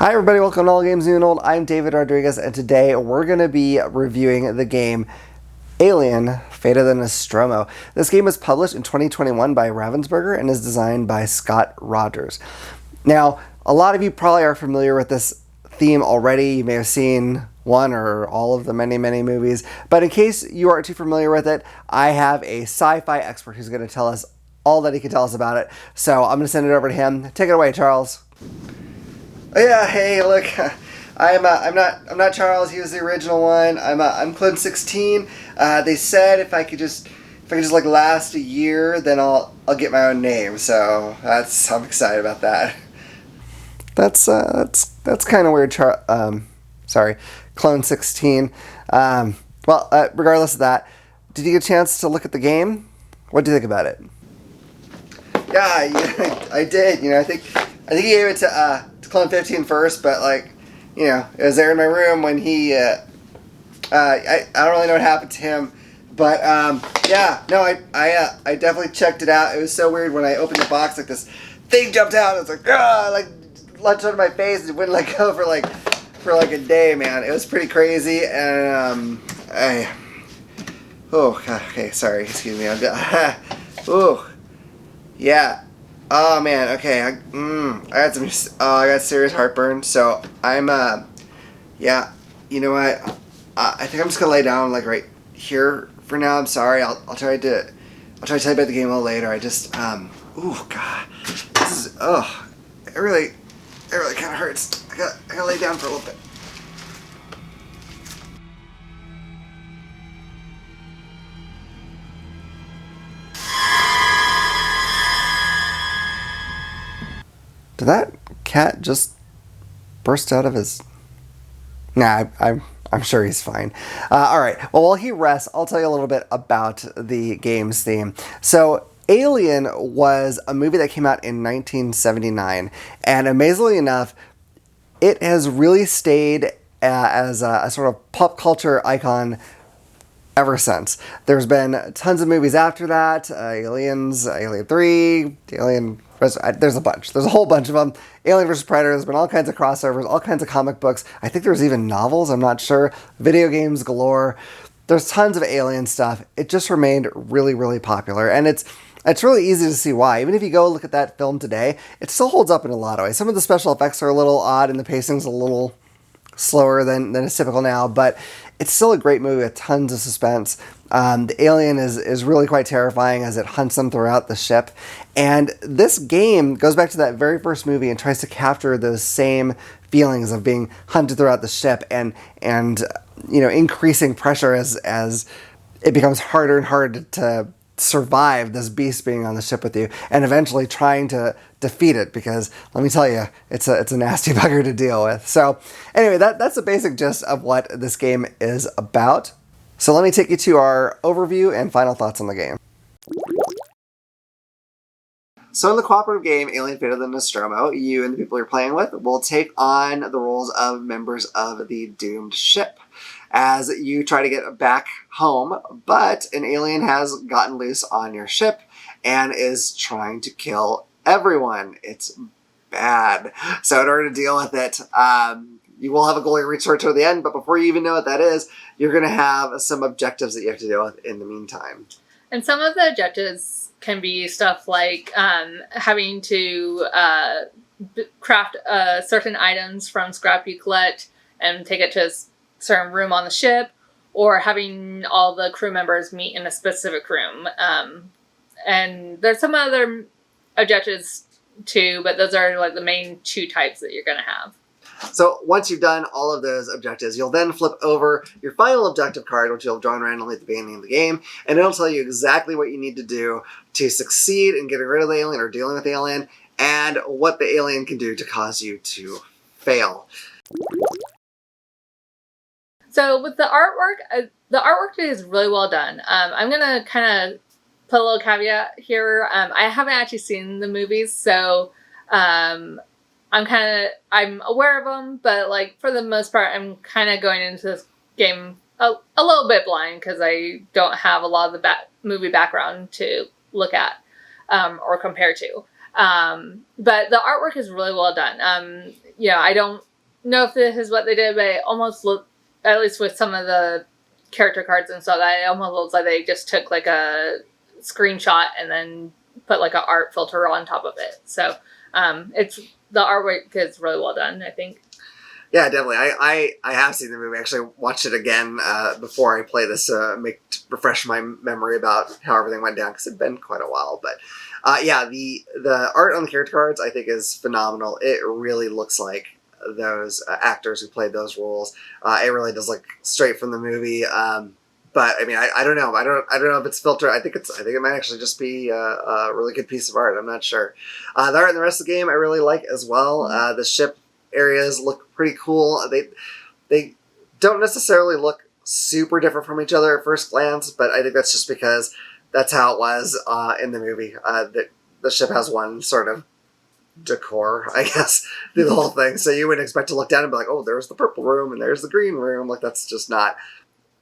Hi everybody, welcome to All Games New and Old. I'm David Rodriguez, and today we're going to be reviewing the game Alien: Fate of the Nostromo. This game was published in 2021 by Ravensburger and is designed by Scott Rogers. Now, a lot of you probably are familiar with this theme already. You may have seen one or all of the many movies, but in case you aren't too familiar with it, I have a sci-fi expert who's going to tell us all that he can tell us about it. So I'm going to send it over to him. Take it away, Charles. Oh, yeah, hey, look, I'm not Charles. He was the original one. I'm Clone 16. They said if I could just like last a year, then I'll get my own name. So I'm excited about that. That's kind of weird. Sorry, Clone 16. Regardless of that, did you get a chance to look at the game? What do you think about it? Yeah, I did. I think he gave it to Clone 15 first, but it was there in my room when he. I don't really know what happened to him, but I definitely checked it out. It was so weird when I opened the box, like this thing jumped out. It was like lunged out of my face. It wouldn't let go for a day, man. It was pretty crazy, and okay, sorry, excuse me. Yeah. Oh man, okay. I got serious heartburn. So I'm you know what? I think I'm just gonna lay down right here for now. I'm sorry. I'll try to tell you about the game a little later. I just God, this is it really kind of hurts. I gotta lay down for a little bit. Did that cat just burst out of his... Nah, I'm sure he's fine. All right. Well, while he rests, I'll tell you a little bit about the game's theme. So, Alien was a movie that came out in 1979, and amazingly enough, it has really stayed as a sort of pop culture icon ever since. There's been tons of movies after that. Aliens, Alien 3, Alien... There's a bunch. There's a whole bunch of them. Alien vs. Predator. There's been all kinds of crossovers, all kinds of comic books. I think there's even novels. I'm not sure. Video games galore. There's tons of Alien stuff. It just remained really popular. And it's really easy to see why. Even if you go look at that film today, it still holds up in a lot of ways. Some of the special effects are a little odd and the pacing's a little slower than is typical now, but it's still a great movie with tons of suspense. The alien is really quite terrifying as it hunts them throughout the ship. And this game goes back to that very first movie and tries to capture those same feelings of being hunted throughout the ship and increasing pressure as it becomes harder and harder to survive this beast being on the ship with you, and eventually trying to defeat it, because let me tell you, it's a nasty bugger to deal with. So anyway, that's the basic gist of what this game is about. So let me take you to our overview and final thoughts on the game. So in the cooperative game, Alien: Fate of the Nostromo, you and the people you're playing with will take on the roles of members of the doomed ship as you try to get back home, but an alien has gotten loose on your ship and is trying to kill everyone. It's bad. So in order to deal with it, you will have a goal you reach toward the end, but before you even know what that is, you're going to have some objectives that you have to deal with in the meantime. And some of the objectives can be stuff like having to craft certain items from scrap you collect and take it to a certain room on the ship, or having all the crew members meet in a specific room. And there's some other objectives too, but those are the main two types that you're going to have. So once you've done all of those objectives, you'll then flip over your final objective card, which you'll have drawn randomly at the beginning of the game, and it'll tell you exactly what you need to do to succeed in getting rid of the alien or dealing with the alien, and what the alien can do to cause you to fail. So with the artwork is really well done. I'm going to kind of put a little caveat here. I haven't actually seen the movies, so I'm aware of them, but for the most part, I'm kind of going into this game a little bit blind because I don't have a lot of the movie background to look at or compare to. But the artwork is really well done. I don't know if this is what they did, but it almost looked, at least with some of the character cards and stuff, that it almost looks like they just took like a screenshot and then put like an art filter on top of it. So it's the artwork is really well done, I think. Yeah, definitely. I have seen the movie. I actually watched it again before I play this to refresh my memory about how everything went down because it'd been quite a while. But yeah, the art on the character cards I think is phenomenal. It really looks like those actors who played those roles. It really does look straight from the movie. But I mean, I don't know. I don't know if it's filtered. I think it might actually just be a really good piece of art. I'm not sure. The art in the rest of the game I really like as well. The ship areas look pretty cool. They don't necessarily look super different from each other at first glance, but I think that's just because that's how it was in the movie. The ship has one sort of decor, I guess, through the whole thing. So you would expect to look down and be like, oh, there's the purple room and there's the green room. Like that's just not,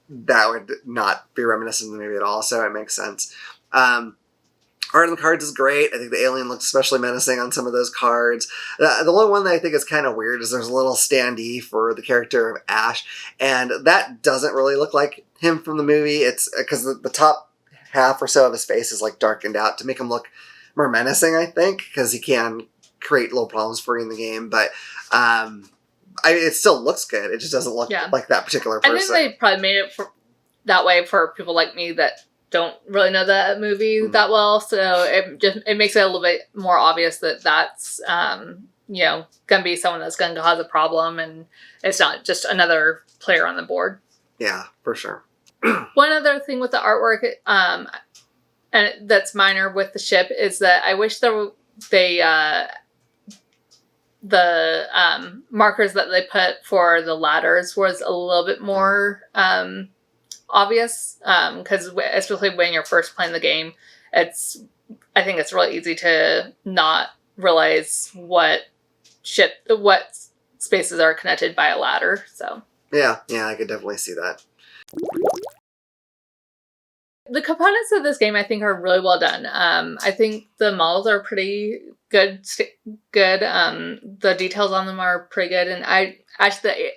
that would not be reminiscent of the movie at all. So it makes sense. Art on the cards is great. I think the alien looks especially menacing on some of those cards. The only one that I think is kind of weird is there's a little standee for the character of Ash, and that doesn't really look like him from the movie. It's because the top half or so of his face is like darkened out to make him look more menacing, I think, because he can create little problems for you in the game. But it still looks good. It just doesn't look like that particular person. I think they probably made it that way for people like me that don't really know that movie that well, so it makes it a little bit more obvious that that's gonna be someone that's gonna cause a problem, and it's not just another player on the board. Yeah, for sure. One other thing with the artwork, and that's minor with the ship, is that I wish the markers that they put for the ladders was a little bit more obvious, because especially when you're first playing the game, I think it's really easy to not realize what spaces are connected by a ladder. So yeah, I could definitely see that. The components of this game, I think, are really well done. I think the models are pretty good. The details on them are pretty good, and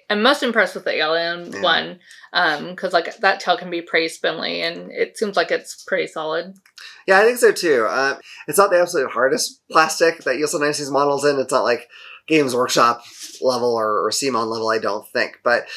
I'm most impressed with the alien one, because like that tail can be pretty spindly, and it seems like it's pretty solid. Yeah, I think so too. It's not the absolute hardest plastic that you'll sometimes see these models in. It's not like Games Workshop level or CMON level, I don't think, but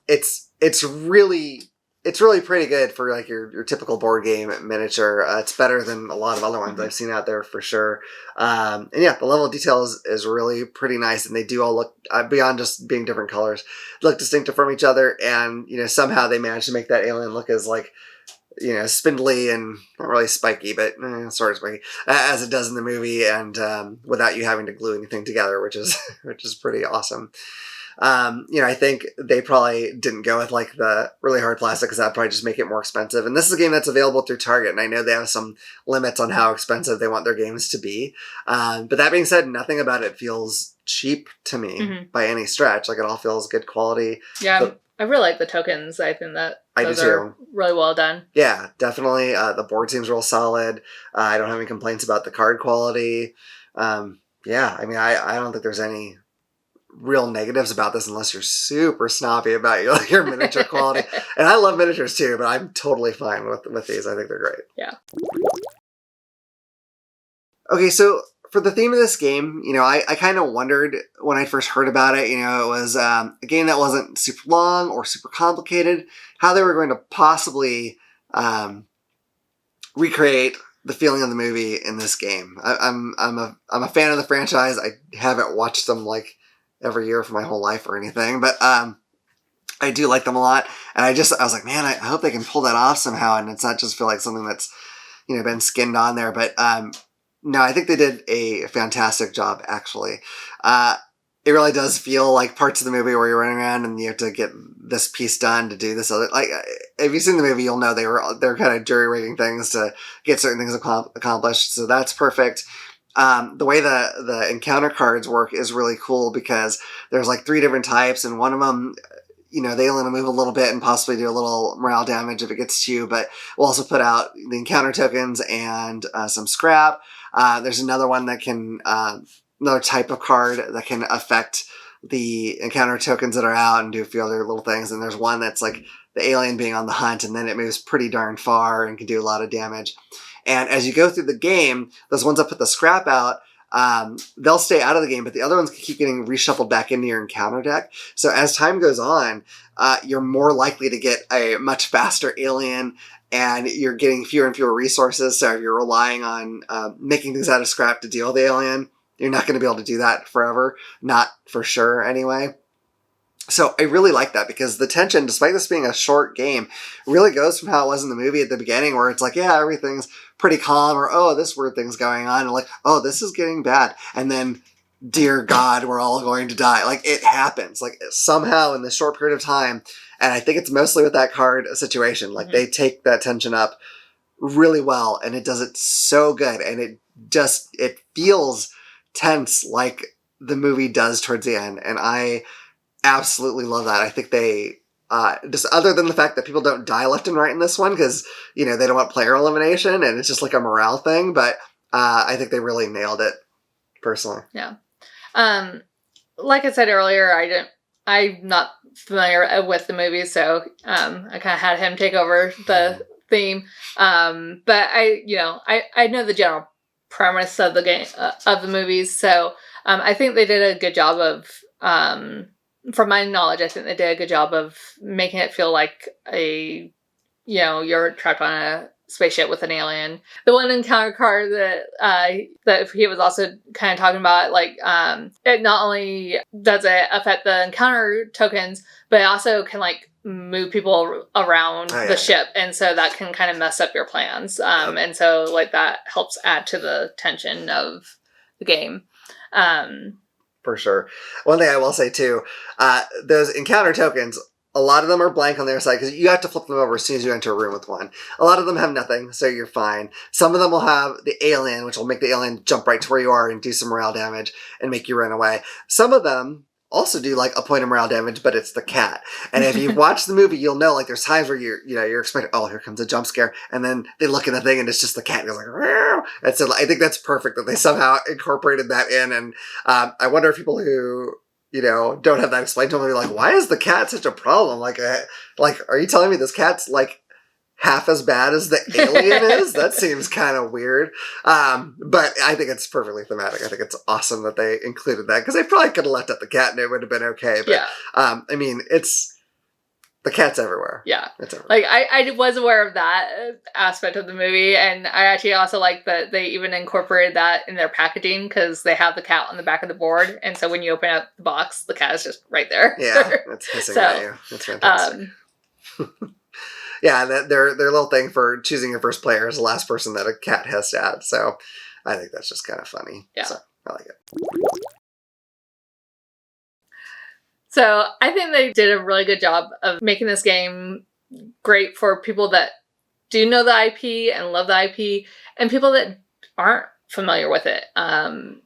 it's really pretty good for like your typical board game miniature. It's better than a lot of other ones I've seen out there for sure. And yeah, the level of detail is really pretty nice, and they do all look, beyond just being different colors, look distinctive from each other. And somehow they managed to make that alien look as like spindly and not really spiky, but sort of spiky as it does in the movie, and without you having to glue anything together, which is pretty awesome. I think they probably didn't go with like the really hard plastic because that'd probably just make it more expensive. And this is a game that's available through Target, and I know they have some limits on how expensive they want their games to be. But that being said, nothing about it feels cheap to me by any stretch. Like it all feels good quality. Yeah, I really like the tokens. I think that those are really well done. Yeah, definitely. The board seems real solid. I don't have any complaints about the card quality. Yeah, I mean, I don't think there's any real negatives about this unless you're super snobby about your miniature quality. And I love miniatures too, but I'm totally fine with these. I think they're great. Yeah. Okay, so for the theme of this game, I kind of wondered when I first heard about it, it was a game that wasn't super long or super complicated, how they were going to possibly recreate the feeling of the movie in this game. I'm a fan of the franchise. I haven't watched them like every year for my whole life or anything, but I do like them a lot. And I was like, man, I hope they can pull that off somehow, and it's not just feel like something that's been skinned on there. But no, I think they did a fantastic job, actually. It really does feel like parts of the movie where you're running around and you have to get this piece done to do this other. Like, if you've seen the movie, you'll know they're kind of jury rigging things to get certain things accomplished. So that's perfect. The way the encounter cards work is really cool because there's like 3 different types, and one of them, they only move a little bit and possibly do a little morale damage if it gets to you, but we'll also put out the encounter tokens and some scrap. There's another one that can, another type of card that can affect the encounter tokens that are out and do a few other little things. And there's one that's like the alien being on the hunt, and then it moves pretty darn far and can do a lot of damage. And as you go through the game, those ones that put the scrap out, they'll stay out of the game, but the other ones can keep getting reshuffled back into your encounter deck. So as time goes on, you're more likely to get a much faster alien, and you're getting fewer and fewer resources. So if you're relying on making things out of scrap to deal with the alien, you're not going to be able to do that forever. Not for sure, anyway. So I really like that, because the tension, despite this being a short game, really goes from how it was in the movie at the beginning, where it's like, yeah, everything's pretty calm, or, oh, this weird thing's going on, and like, oh, this is getting bad. And then, dear God, we're all going to die. Like, it happens. Like, somehow in this short period of time, and I think it's mostly with that card situation, like, they take that tension up really well, and it does it so good, and it feels tense like the movie does towards the end, and I absolutely love that. I think they, just other than the fact that people don't die left and right in this one, because, they don't want player elimination, and it's just like a morale thing, but I think they really nailed it, personally. Yeah. Like I said earlier, I'm not familiar with the movie, so I kind of had him take over the theme. But I know the general premise of the game, of the movies, so I think they did a good job of, from my knowledge, I think they did a good job of making it feel like you're trapped on a spaceship with an alien. The one encounter card that he was also kind of talking about, like, it not only does it affect the encounter tokens, but it also can, like, move people around the ship, and so that can kind of mess up your plans. And so, like, that helps add to the tension of the game. For sure. One thing I will say too, those encounter tokens, a lot of them are blank on their side, because you have to flip them over as soon as you enter a room with one. A lot of them have nothing, so you're fine. Some of them will have the alien, which will make the alien jump right to where you are and do some morale damage and make you run away. Some of them also do like a point of morale damage, but it's the cat. And if you've watched the movie, you'll know, like, there's times where you're expecting, oh, here comes a jump scare, and then they look at the thing and it's just the cat, and goes like, Row! And so I think that's perfect that they somehow incorporated that in. And I wonder if people who don't have that explained to them are like, why is the cat such a problem? Like, are you telling me this cat's like half as bad as the alien is? That seems kind of weird. But I think it's perfectly thematic. I think it's awesome that they included that, because they probably could have left out the cat and it would have been okay. But I mean, the cat's everywhere. Yeah. It's everywhere. Like, I was aware of that aspect of the movie, and I actually also like that they even incorporated that in their packaging, because they have the cat on the back of the board, and so when you open up the box, the cat is just right there. Yeah, it's hissing at you. It's fantastic. Yeah, their little thing for choosing your first player is the last person that a cat has to add, so I think that's just kind of funny. Yeah. So I like it. So I think they did a really good job of making this game great for people that do know the IP and love the IP, and people that aren't familiar with it. I'm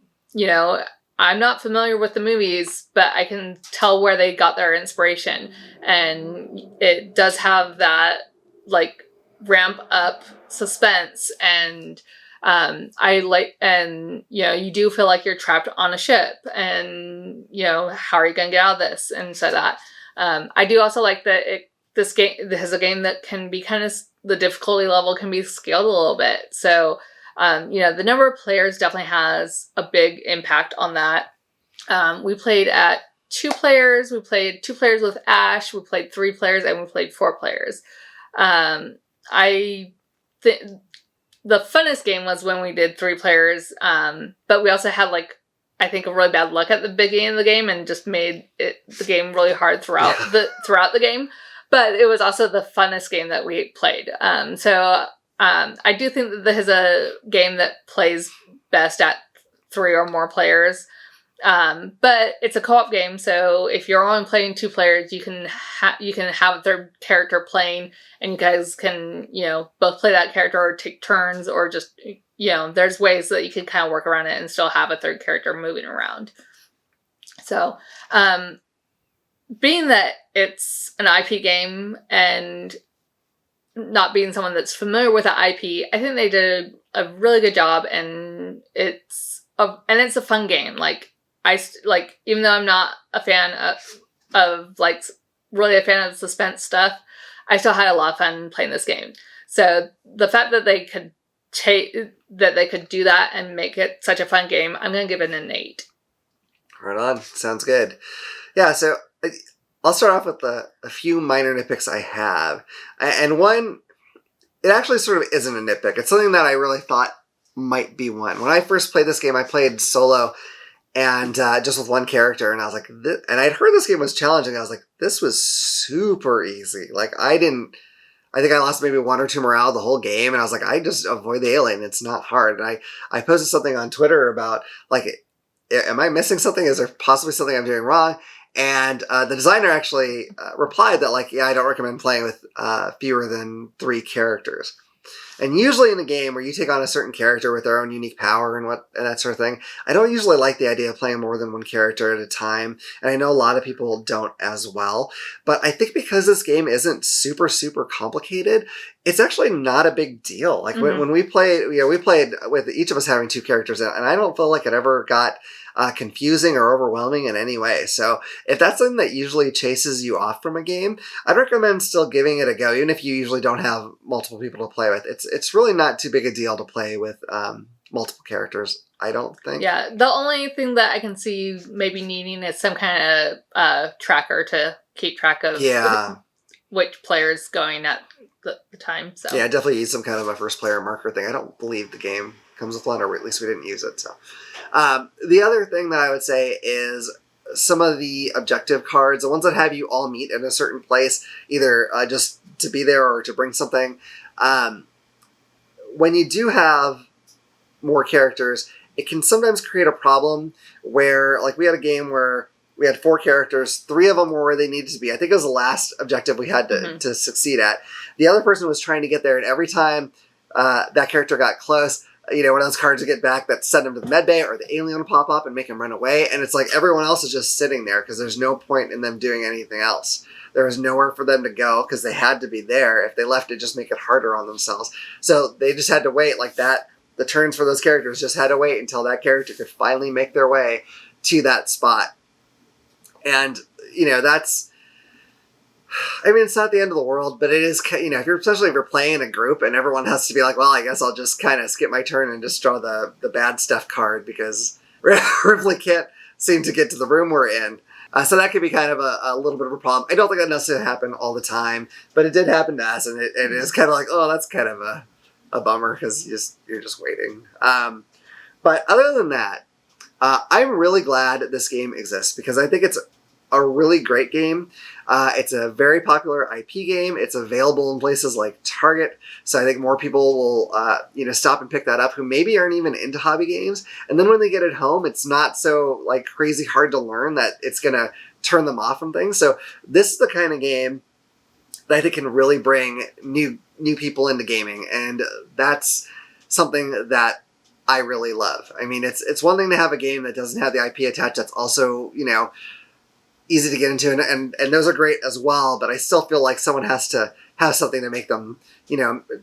not familiar with the movies, but I can tell where they got their inspiration. And it does have that, like, ramp up suspense, and you do feel like you're trapped on a ship, and how are you going to get out of this? And so that I do also like that this game is a game that can be kind of, the difficulty level can be scaled a little bit. So the number of players definitely has a big impact on that. We played at 2 players. We played 2 players with Ash. We played 3 players, and we played 4 players. The funnest game was when we did 3 players, but we also had, like, I think a really bad luck at the beginning of the game, and just made the game really hard throughout the game. But it was also the funnest game that we played. I do think that this is a game that plays best at 3 or more players. But it's a co-op game, so if you're only playing 2 players, you can have a third character playing, and you guys can, both play that character or take turns, or just, there's ways that you can kind of work around it and still have a third character moving around. So, being that it's an IP game, and not being someone that's familiar with the IP, I think they did a really good job, and it's a fun game. Like, like, even though I'm not a fan of like really a fan of suspense stuff, I still had a lot of fun playing this game. So the fact that they could do that and make it such a fun game, I'm going to give it an 8. Right on. Sounds good. Yeah, so I'll start off with a few minor nitpicks I have. And one, it actually sort of isn't a nitpick. It's something that I really thought might be one. When I first played this game, I played solo and just with one character, and I was like, and I'd heard this game was challenging. I was like, this was super easy. Like, I think I lost maybe 1 or 2 morale the whole game, and I was like, I just avoid the alien. It's not hard. And I posted something on Twitter about, like, am I missing something? Is there possibly something I'm doing wrong? And the designer actually replied that, like, yeah, I don't recommend playing with fewer than 3 characters. And usually in a game where you take on a certain character with their own unique power and that sort of thing, I don't usually like the idea of playing more than one character at a time. And I know a lot of people don't as well. But I think because this game isn't super, super complicated, it's actually not a big deal. Like when we played, we played with each of us having 2 characters, and I don't feel like it ever got confusing or overwhelming in any way. So if that's something that usually chases you off from a game, I'd recommend still giving it a go, even if you usually don't have multiple people to play with. It's really not too big a deal to play with multiple characters, I don't think. Yeah, the only thing that I can see maybe needing is some kind of tracker to keep track of which player's going at the time. So yeah, definitely use some kind of a first player marker thing. I don't believe the game comes with one, or at least we didn't use it. So the other thing that I would say is some of the objective cards, the ones that have you all meet in a certain place, either just to be there or to bring something. When you do have more characters, it can sometimes create a problem where, like, we had a game where we had 4 characters, 3 of them were where they needed to be. I think it was the last objective we had to succeed at. The other person was trying to get there, and every time that character got close, one of those cards would get back that send him to the medbay, or the alien would pop up and make him run away. And it's like everyone else is just sitting there because there's no point in them doing anything else. There was nowhere for them to go because they had to be there. If they left, it'd just make it harder on themselves. So they just had to wait like that. The turns for those characters just had to wait until that character could finally make their way to that spot. And, that's... I mean, it's not the end of the world, but it is, especially if you're playing in a group and everyone has to be like, well, I guess I'll just kind of skip my turn and just draw the bad stuff card because Ripley can't seem to get to the room we're in. So that could be kind of a little bit of a problem. I don't think that necessarily happen all the time, but it did happen to us, and it is kind of like, oh, that's kind of a bummer because you're just waiting. But other than that, I'm really glad that this game exists because I think it's a really great game. It's a very popular IP game. It's available in places like Target, so I think more people will stop and pick that up who maybe aren't even into hobby games. And then when they get it home, it's not so like crazy hard to learn that it's gonna turn them off from things. So this is the kind of game that I think can really bring new people into gaming, and that's something that I really love. I mean, it's one thing to have a game that doesn't have the IP attached that's also easy to get into, and those are great as well, but I still feel like someone has to have something to make them,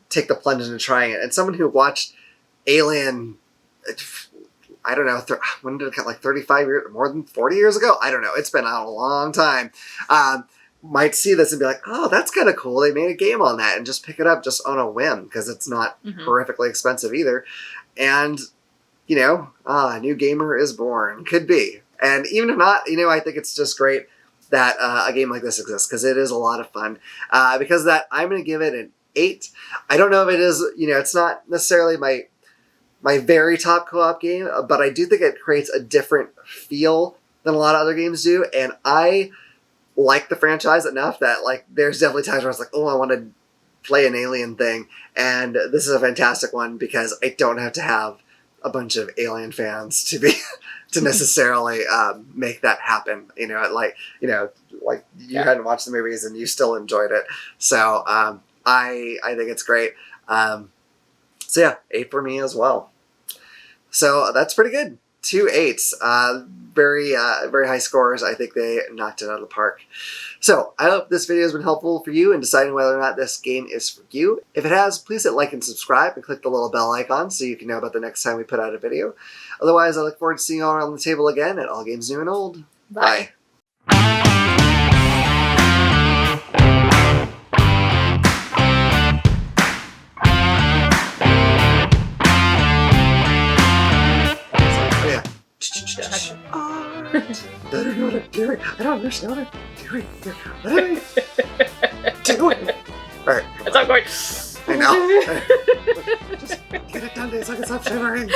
take the plunge into trying it. And someone who watched Alien, I don't know, when did it come, like 35 years, more than 40 years ago? I don't know. It's been out a long time. Might see this and be like, oh, that's kind of cool. They made a game on that, and just pick it up just on a whim because it's not horrifically expensive either. And, a new gamer is born. Could be. And even if not, I think it's just great that a game like this exists because it is a lot of fun. Because of that, I'm going to give it an 8. I don't know if it is, it's not necessarily my very top co-op game, but I do think it creates a different feel than a lot of other games do. And I like the franchise enough that, like, there's definitely times where I was like, oh, I want to play an Alien thing. And this is a fantastic one because I don't have to have a bunch of Alien fans to be... to necessarily make that happen, like you hadn't watched the movies and you still enjoyed it. So I think it's great. So yeah, 8 for me as well. So that's pretty good. 2 8s. Very high scores. I think they knocked it out of the park. So I hope this video has been helpful for you in deciding whether or not this game is for you. If it has, please hit like and subscribe and click the little bell icon so you can know about the next time we put out a video. Otherwise, I look forward to seeing you all around the table again at All Games New and Old. Bye. I don't know what I'm doing. I don't understand what I'm doing. What am I doing? Alright. It's not going. I know. Just get it done, so I can stop shivering.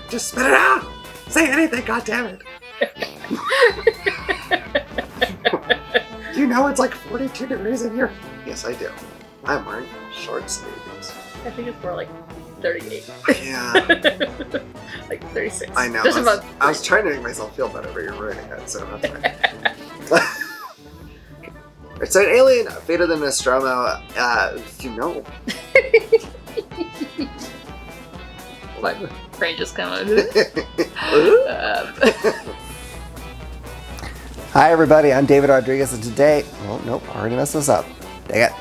Just spit it out. Say anything, goddammit. Do you know it's like 42 degrees in here? Yes, I do. I'm wearing short sleeves. I think it's more like 38. Yeah. Like 36. I know. Just I was trying to make myself feel better, but you're ruining it, so that's fine. So an alien, Fate of the Nostromo, you know. My brain just kind of... Hi everybody, I'm David Rodriguez, and today... Oh, nope, I already messed this up. Dang it.